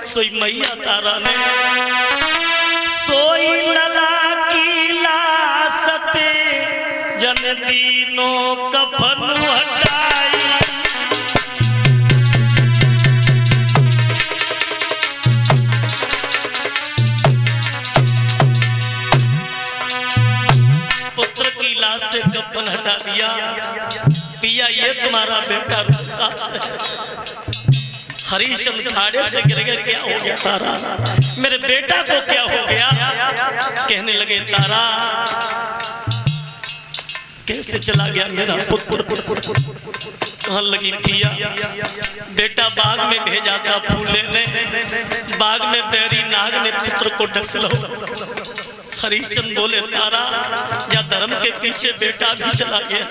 सोई मैया तारा ने सोई लला की लासते जन दीनों कफन हटाई। पुत्र की लाश से कफन हटा दिया। पिया ये तुम्हारा बेटा रुदास है। हरिश्चंद्र ठाड़े से गिर गए, क्या हो गया तारा, मेरे बेटा को क्या हो गया। कहने लगे तारा कैसे चला गया मेरा पुत्र। कहाँ लगी पिया, बेटा बाग में भेजा था फूल लेने, बाग में बैरी नाग ने पुत्र को डस लो। हरिश्चंद्र बोले तारा या धर्म के पीछे बेटा भी चला गया।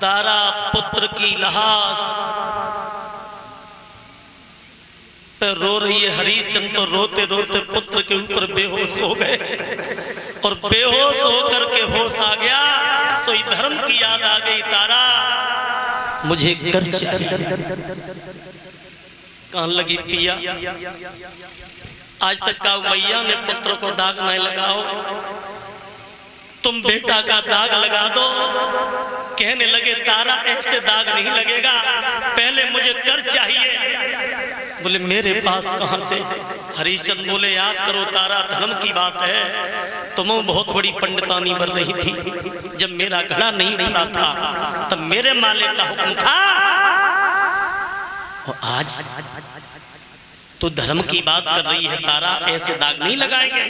तारा पुत्र की लाश पे रो रही है। हरिश्चंद्र तो रोते रोते पुत्र के ऊपर बेहोश हो गए और बेहोश होकर के होश आ गया। सोई धर्म की याद आ गई। तारा मुझे कर चाहिए। कहाँ लगी पिया, आज तक का मैया ने पुत्र को दाग नहीं लगाओ, तुम बेटा का दाग लगा दो। कहने लगे तारा ऐसे दाग नहीं लगेगा, पहले मुझे कर चाहिए। बोले मेरे पास कहां से। हरिश्चंद्र बोले याद करो तारा, धर्म की बात है, तुम बहुत बड़ी पंडितानी बन रही थी। जब मेरा घड़ा नहीं उठा था तब मेरे मालिक का हुक्म था, और आज तो धर्म की बात कर रही है तारा, ऐसे दाग नहीं लगाएंगे।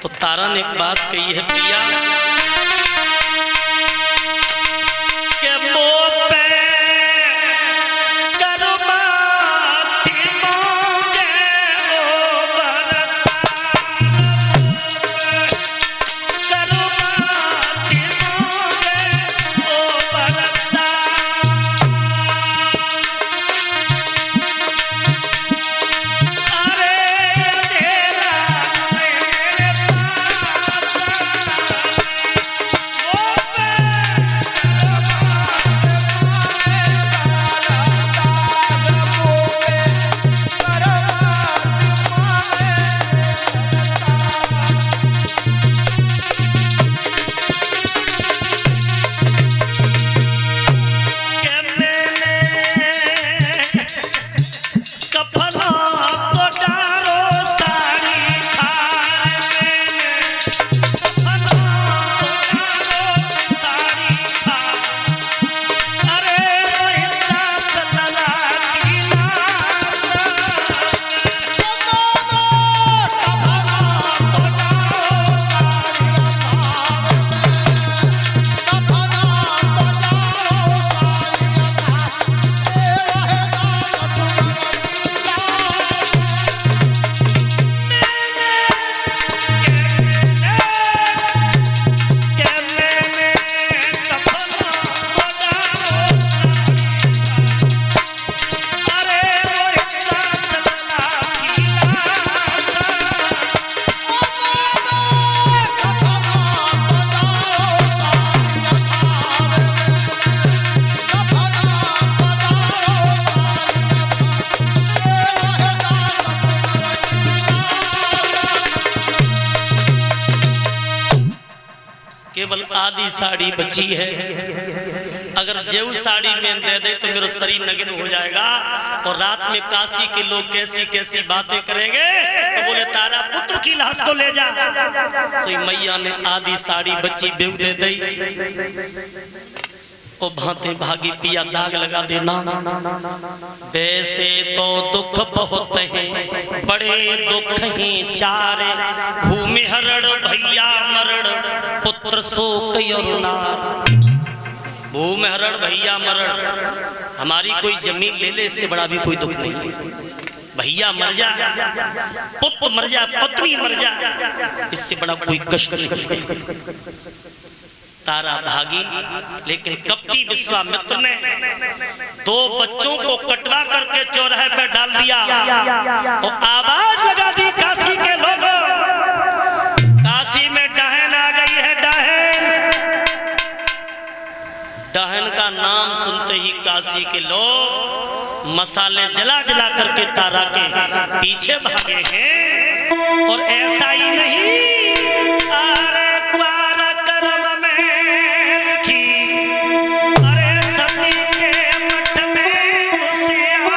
तो तारा ने एक बात कही है पिया के मुंह पे करमाती मांगे ओ बरतार, करमाती मांगे ओ बरतार। केवल आधी साड़ी बची है, अगर जेऊ साड़ी में दे दे तो मेरा शरीर नग्न हो जाएगा। और रात में काशी के लोग कैसी कैसी बातें करेंगे। तो बोले तारा पुत्र की लाश को ले जा। सही मैया ने आधी साड़ी बची बेऊ दे दी। ओ भांते भागी पिया दाग लगा देना। वैसे तो दुख बहुत हैं, बड़े दुख हैं चार, भूमि हरण भैया मरण पुत्र शोक और नार। भूमि हरण भैया मरण, हमारी कोई जमीन ले ले, इससे बड़ा भी कोई दुख नहीं है। भैया मर जा, पुत्र मर जा, पत्नी मर जा, इससे बड़ा कोई कष्ट नहीं है। तारा भागी, लेकिन कपटी विश्वामित्र ने 2 बच्चों को कटवा करके चौराहे पे डाल दिया और आवाज लगा दी काशी के लोगों, काशी में डाहन आ गई है, डाहन। डाहन का नाम सुनते ही काशी के लोग मसाले जला जला करके तारा के पीछे भागे हैं। और ऐसा ही नहीं, अरे क्वार कर्म में लिखी, अरे सती के मठ में घुस आई।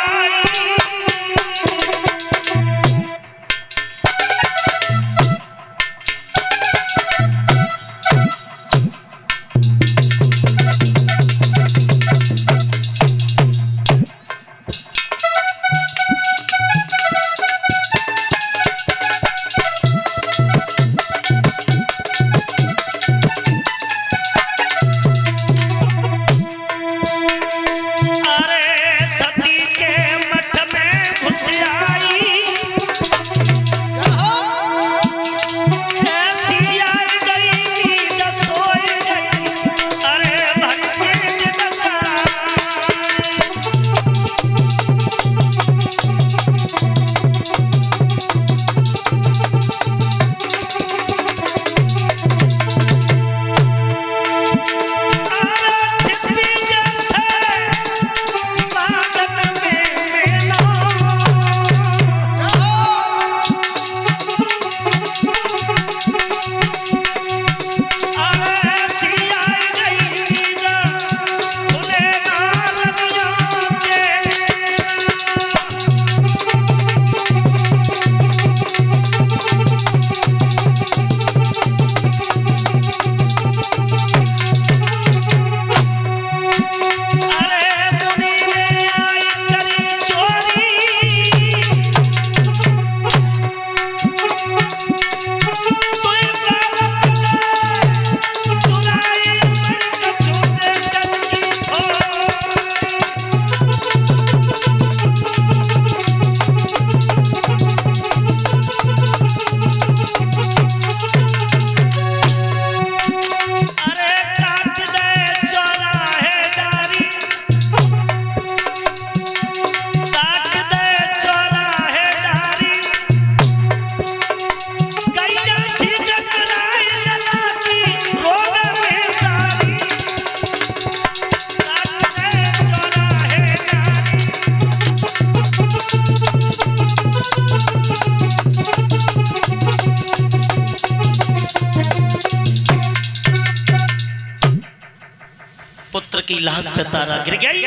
की लाश पे तारा गिर गई।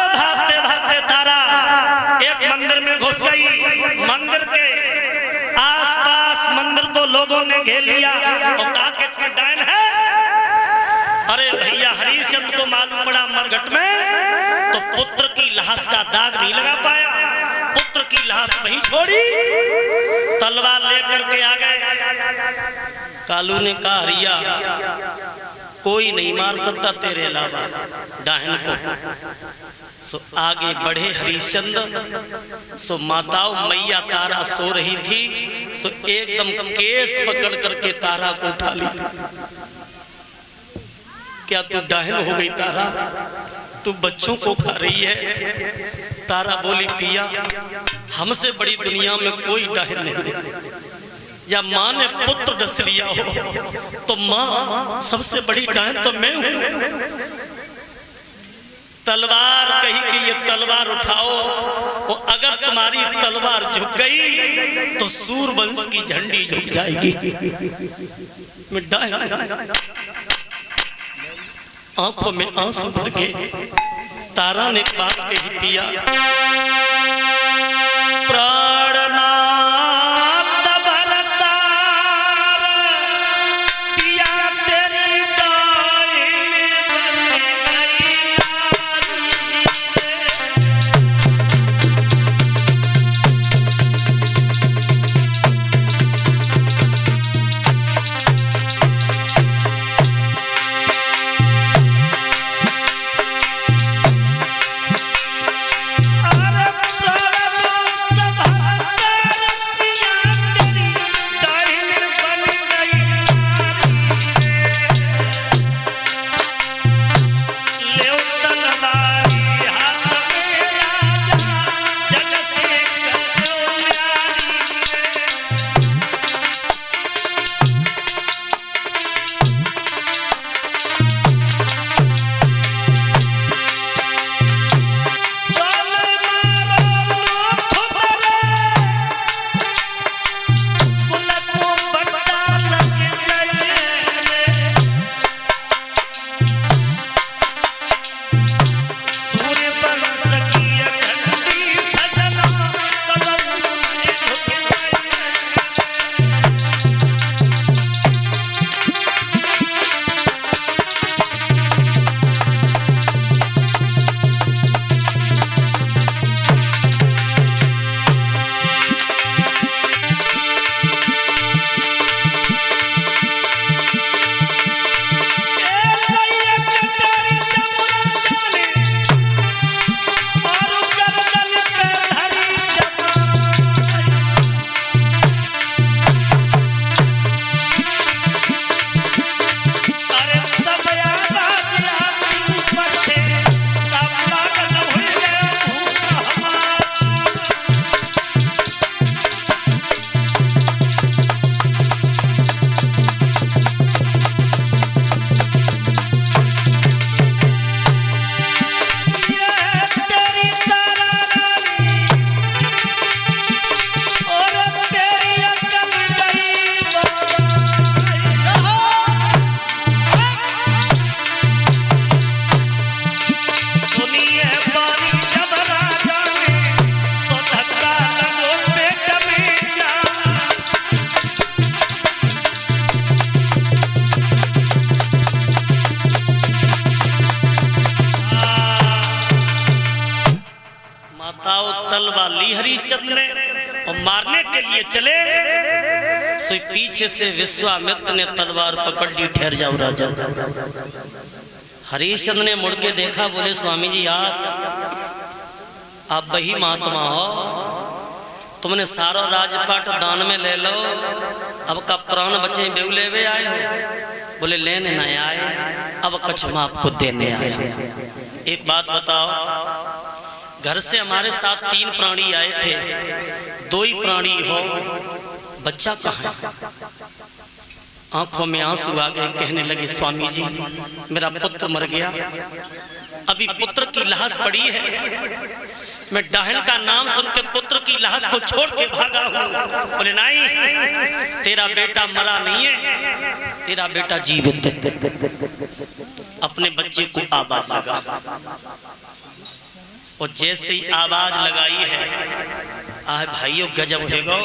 भागते भागते तारा एक मंदिर में घुस गई। मंदिर के आसपास मंदिर को लोगों ने घेर लिया और कहा कि इसमें डायन है। अरे भैया हरिश्चंद्र को मालूम पड़ा मरघट में, तो पुत्र की लाश का दाग नहीं लगा पाया, पुत्र की लाश वहीं छोड़ी, तलवार लेकर के आ गए। कालू ने कहा हरिया कोई नहीं मार सकता तेरे अलावा डायन को। सो आगे बढ़े हरिश्चंद्र। सो माताओं मैया तारा सो रही थी, सो एकदम केस पकड़ करके तारा को उठा ली। क्या तू डायन हो गई तारा? तू बच्चों को खा रही है? तारा बोली पिया हमसे बड़ी दुनिया में कोई डायन नहीं है। या माँ ने पुत्र डस लिया हो तो माँ सबसे बड़ी डायन तो मैं हूं। तलवार कही कि ये तलवार उठाओ, और अगर तुम्हारी तलवार झुक गई तो सूरवंश की झंडी झुक जाएगी। मैं डायन। आंखों में आंसू भर के तारा ने बात कही पिया प्राणनाथ भरतार, पिया तेरी डायन बन गई नारी। अरे तलवार ली हरिश्चंद्र ने और मारने के लिए चले, सो पीछे से विश्वामित्र ने तलवार पकड़ ली। ठहर जाओ राजन। हरिश्चंद्र ने मुड़ के देखा, बोले स्वामी जी आप वही महात्मा हो, तुमने सारा राजपाट दान में ले लो, अब का प्राण बचे बेऊ लेवे आए हो? बोले लेने न आए, अब कछ हम आपको देने आए। एक बात बताओ, घर से हमारे साथ 3 प्राणी आए थे, 2 ही प्राणी हो, बच्चा कहाँ है? आंखों में आंसू आ गए, कहने लगे स्वामी जी मेरा पुत्र मर गया, अभी पुत्र की लाश पड़ी है, मैं डाहन का नाम सुन के पुत्र की लाश को छोड़ के भागा हूँ। बोले नहीं, तेरा बेटा मरा नहीं है, तेरा बेटा जीवित है। अपने बच्चे को आवाज लगा, और जैसे ही आवाज लगाई है, आह भाइयों गजब है गो,